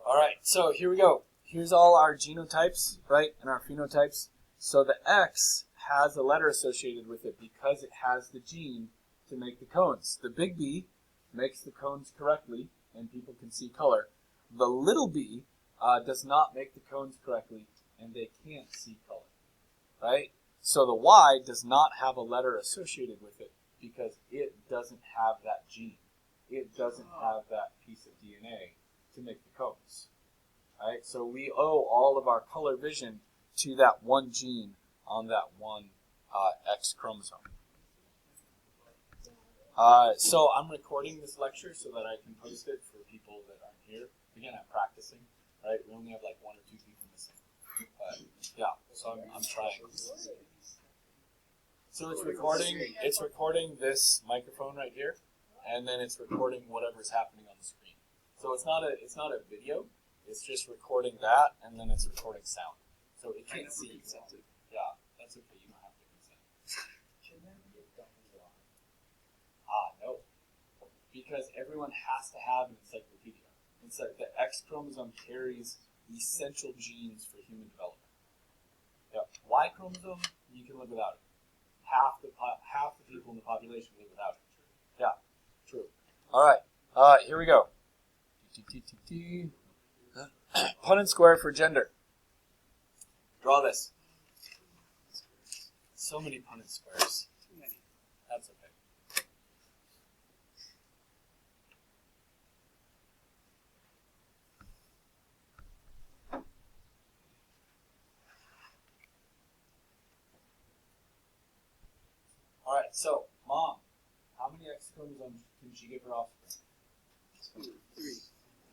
All right, so here we go. Here's all our genotypes, right, and our phenotypes. So the X has a letter associated with it because it has the gene to make the cones. The big B makes the cones correctly, and people can see color. The little b does not make the cones correctly, and they can't see color, right? So the Y does not have a letter associated with it because it doesn't have that gene. It doesn't have that piece of DNA to make the cones, right? So we owe all of our color vision to that one gene on that one X chromosome. So I'm recording this lecture so that I can post it for people that aren't here. Again, I'm practicing, right? We only have like 1 or 2 people missing. But yeah, so I'm trying. So it's recording this microphone right here, and then it's recording whatever's happening on the screen. So it's not a video, it's just recording that, and then it's recording sound. So it can't see you. Yeah, that's okay, you don't have to consent. No. Because everyone has to have an encyclopedia. It's like the X chromosome carries essential genes for human development. Yeah. Y chromosome, you can live without it. Half the people in the population live without it. Yeah, true. All right, here we go. Punnett square for gender. Draw this. So many Punnett squares. Too many. That's okay. All right, so mom, how many X chromosomes can she give her offspring? 2, 3.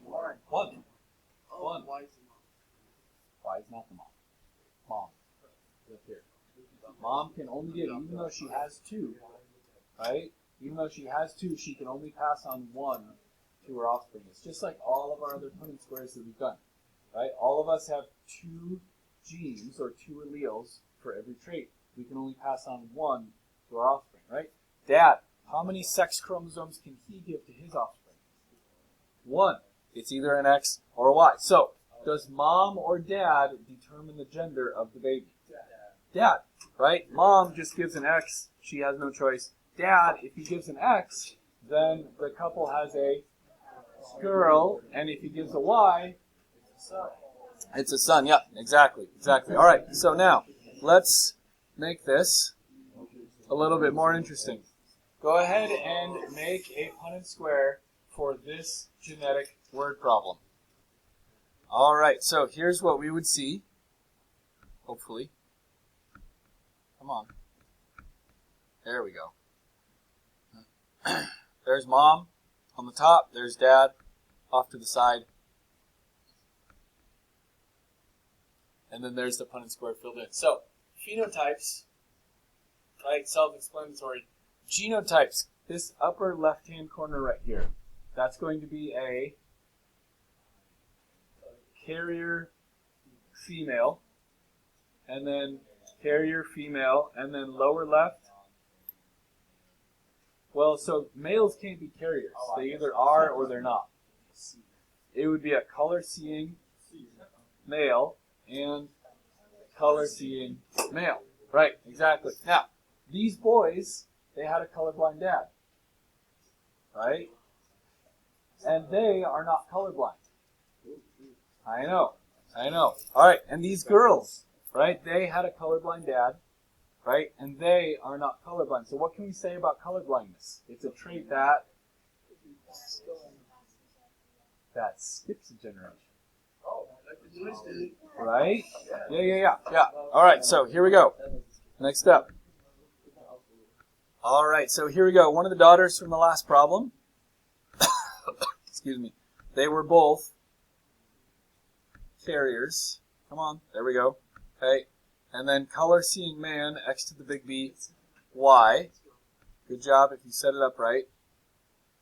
1. Oh, One. why is the mom? Why is not the mom? Mom. Right here. Mom can only give, even though she has 2, right? Even though she has 2, she can only pass on 1 to her offspring. It's just like all of our other Punnett squares that we've done, right? All of us have 2 genes or 2 alleles for every trait. We can only pass on 1 to our offspring, right? Dad, how many sex chromosomes can he give to his offspring? 1. It's either an X or a Y. So, does mom or dad determine the gender of the baby? Dad, right? Mom just gives an X. She has no choice. Dad, if he gives an X, then the couple has a girl, and if he gives a Y, it's a son. Yeah, exactly. All right, so now, let's make this a little bit more interesting. Go ahead and make a Punnett square for this genetic word problem. All right, so here's what we would see, hopefully. Come on. There we go. There's mom on the top. There's dad off to the side. And then there's the Punnett square filled in. So, phenotypes, right, self-explanatory. Genotypes, this upper left-hand corner right here, that's going to be a carrier female, and then carrier female, and then lower left. Well, so males can't be carriers. They either are or they're not. It would be a color-seeing male and color-seeing male. Right, exactly. Now, these boys, they had a colorblind dad. Right? And they are not colorblind. I know. All right, and these girls, right, they had a colorblind dad, right, and they are not colorblind. So what can we say about colorblindness? It's a trait that skips a generation. Right? Yeah. All right, so here we go. Next up. All right, so here we go. One of the daughters from the last problem, excuse me, they were both carriers. Come on, there we go. Okay, and then color-seeing man, X to the big B, Y. Good job if you set it up right.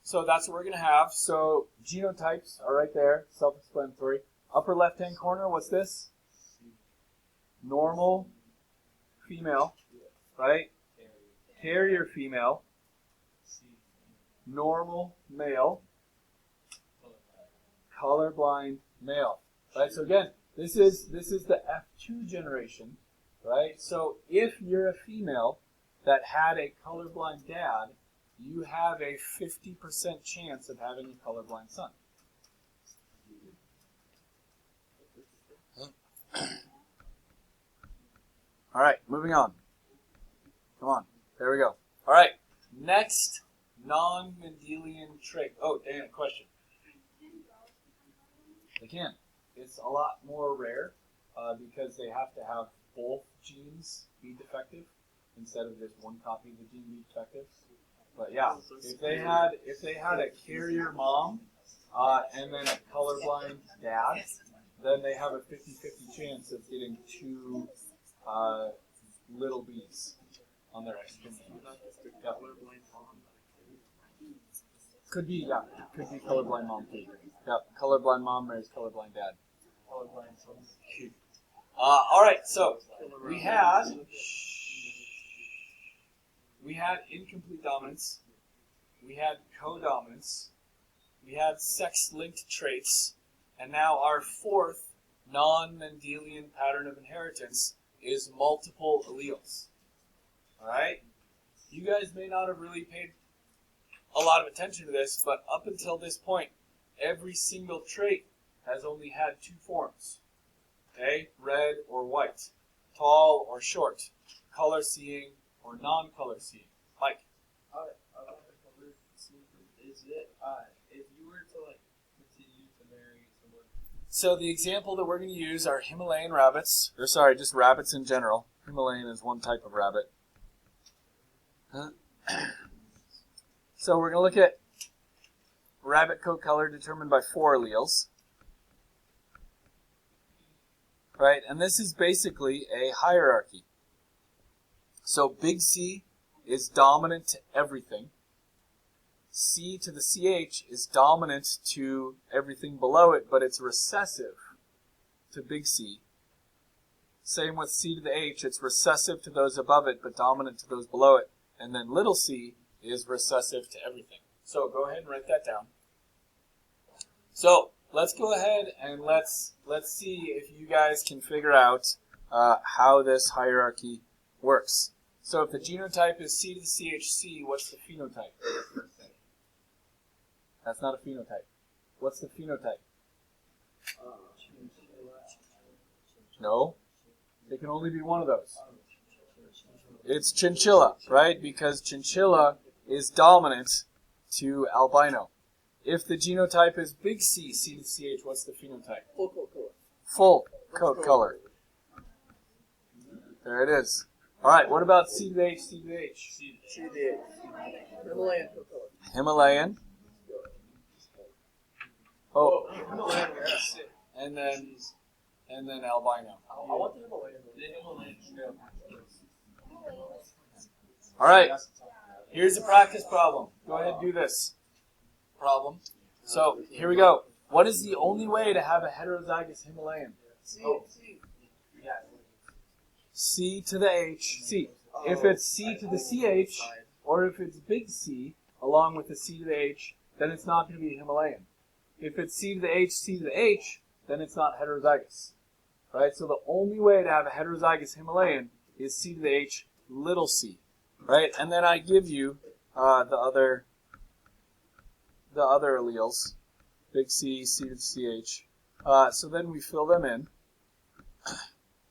So that's what we're going to have. So genotypes are right there, self-explanatory. Upper left-hand corner, what's this? Normal female, right? Carrier female. Normal male. colorblind male. Right? So again, this is the F2 generation, right? So if you're a female that had a colorblind dad, you have a 50% chance of having a colorblind son. All right, moving on. Come on. There we go. All right, next non-Mendelian trait. Oh, Dan, question. They can. It's a lot more rare because they have to have both genes be defective instead of just one copy of the gene be defective. But yeah, if they had a carrier mom and then a colorblind dad, then they have a 50-50 chance of getting two little B's on their X. Yeah. Could be, yeah. Could be colorblind mom too. Yeah, colorblind mom marries colorblind dad. All right, so we had incomplete dominance, we had codominance, we had sex-linked traits, and now our fourth non-Mendelian pattern of inheritance is multiple alleles. All right, you guys may not have really paid a lot of attention to this, but up until this point, every single trait has only had two forms. Okay, red or white, tall or short, color seeing or non-color seeing. Mike. Is it if you were to like continue to marry someone? So the example that we're going to use are Himalayan rabbits, or sorry, just rabbits in general. Himalayan is one type of rabbit. So we're going to look at rabbit coat color determined by 4 alleles. Right, and this is basically a hierarchy. So big C is dominant to everything. C to the CH is dominant to everything below it, but it's recessive to big C. Same with C to the H, it's recessive to those above it, but dominant to those below it. And then little c is recessive to everything. So go ahead and write that down. So let's go ahead and let's see if you guys can figure out how this hierarchy works. So if the genotype is C to the CHC, what's the phenotype? That's not a phenotype. What's the phenotype? No. It can only be one of those. It's chinchilla, right? Because chinchilla is dominant to albino. If the genotype is big C, C to CH, what's the phenotype? Full coat color. Full coat color. There it is. All right, what about C to the H, C to the H? C to the H. Himalayan coat color. Himalayan. Oh, Himalayan. and then albino. I want the Himalayan. The Himalayan. All right, here's a practice problem. Go ahead and do this problem. So here we go. What is the only way to have a heterozygous Himalayan? C to the H, C. If it's C to the CH, or if it's big C, along with the C to the H, then it's not going to be a Himalayan. If it's C to the H, C to the H, then it's not heterozygous. Right? So the only way to have a heterozygous Himalayan is C to the H, little c. Right? And then I give you the other alleles, big C, C to the CH. So then we fill them in.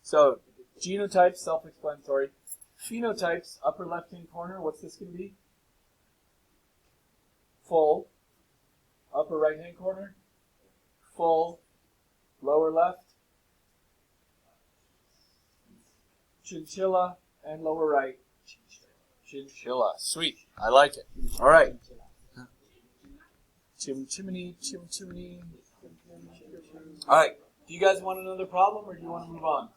So genotypes, self-explanatory. Phenotypes, upper left-hand corner, what's this going to be? Full. Upper right-hand corner? Full. Lower left? Chinchilla. And lower right? Chinchilla. Sweet. I like it. All right. Chimney, chimney. All right. Do you guys want another problem, or do you want to move on?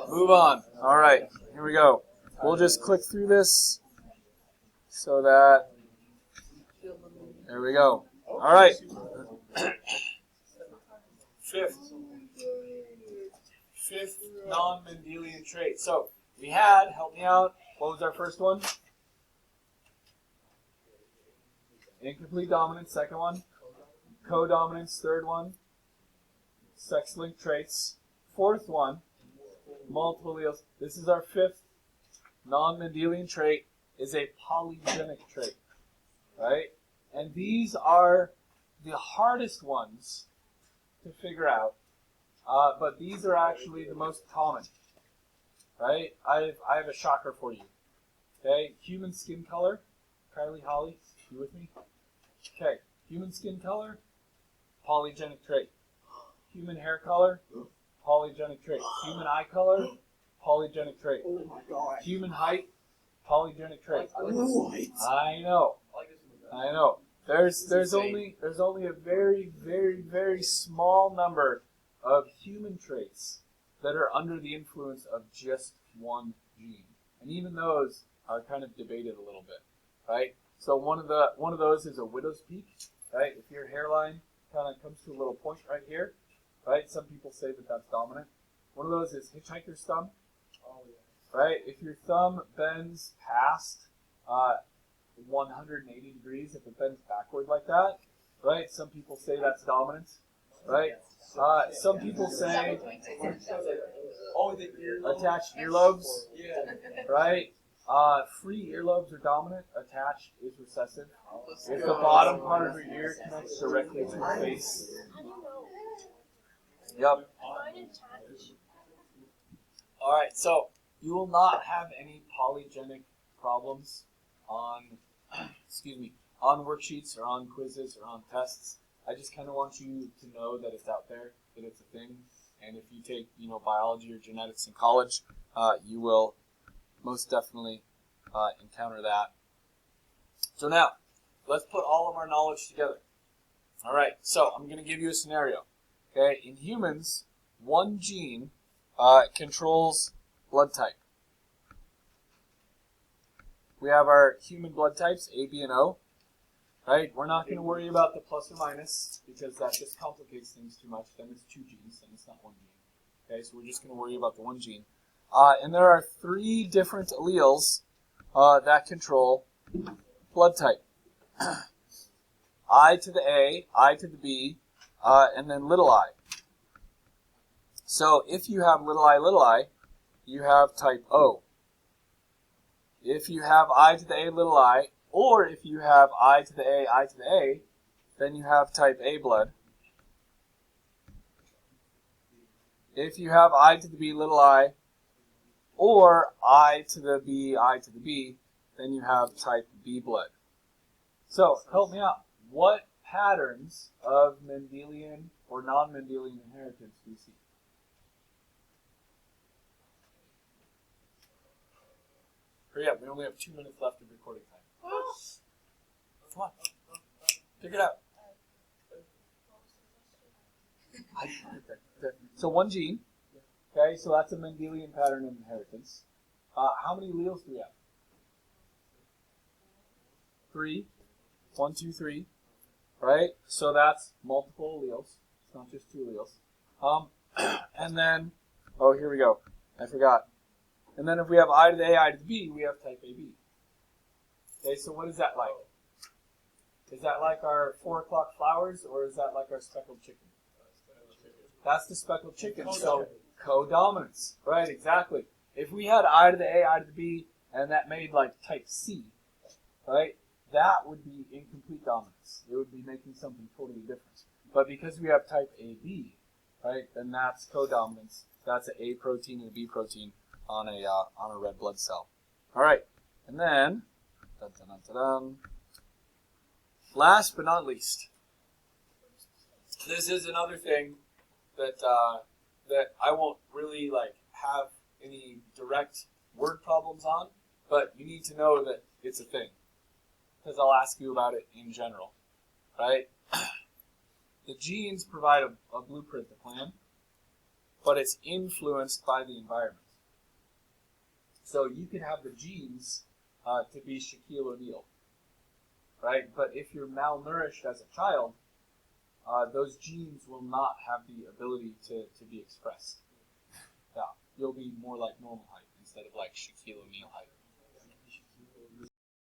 Move on. All right. Here we go. We'll just click through this so that... There we go. All right. Fifth non-Mendelian trait. So we had, help me out, what was our first one? Incomplete dominance. Second one? codominance, third one, sex-linked traits. Fourth one, multiple alleles. This is our fifth non-Mendelian trait, is a polygenic trait, right? And these are the hardest ones to figure out, but these are actually the most common, right? I have a shocker for you. Okay, human skin color. Kylie, Holly, you with me? Okay, human skin color, polygenic trait. Human hair color, polygenic trait. Human eye color, polygenic trait. Oh my god. Human height, polygenic trait. What? I know. I know. There's only a very, very, very small number of human traits that are under the influence of just one gene, and even those are kind of debated a little bit, right? So one of those is a widow's peak, right? If your hairline kind of comes to a little point right here, right? Some people say that that's dominant. One of those is hitchhiker's thumb, right? If your thumb bends past 180 degrees, if it bends backward like that, right? Some people say that's dominant, right? Some people say attached earlobes, right? Free earlobes are dominant. Attached is recessive. If the bottom part of your ear connects directly to your face. Yep. All right. So you will not have any polygenic problems on, on worksheets or on quizzes or on tests. I just kind of want you to know that it's out there, that it's a thing, and if you take, biology or genetics in college, you will most definitely encounter that. So now, let's put all of our knowledge together. All right, so I'm going to give you a scenario. Okay, in humans, one gene controls blood type. We have our human blood types, A, B, and O. Right? We're not going to worry about the plus or minus because that just complicates things too much. Then it's two genes, then it's not one gene. Okay, so we're just going to worry about the one gene. And there are three different alleles that control blood type. I to the A, I to the B, and then little I. So if you have little I, you have type O. If you have I to the A, little I, or if you have I to the A, then you have type A blood. If you have I to the B, little I, or I to the B, then you have type B blood. So, help me out. What patterns of Mendelian or non-Mendelian inheritance do you see? Hurry up, we only have 2 minutes left of recording time. Come on, figure it out. So one gene, okay, so that's a Mendelian pattern of inheritance. How many alleles do we have? 3. 1, 2, 3. Right? So that's multiple alleles. It's not just 2 alleles. And then, oh, here we go. I forgot. And then if we have I to the A, I to the B, we have type AB. Okay, so what is that like? Is that like our 4 o'clock flowers, or is that like our speckled chicken? That's the speckled chicken. So codominance. Right, exactly. If we had I to the A, I to the B, and that made like type C, right, that would be incomplete dominance. It would be making something totally different. But because we have type AB, right, then that's codominance. That's an A protein and a B protein on a red blood cell. All right, and then, last but not least, this is another thing that that I won't really have any direct word problems on, but you need to know that it's a thing, because I'll ask you about it in general, right? The genes provide a blueprint, a plan, but it's influenced by the environment. So you can have the genes to be Shaquille O'Neal, right? But if you're malnourished as a child, those genes will not have the ability to be expressed. Yeah, you'll be more like normal height instead of like Shaquille O'Neal height.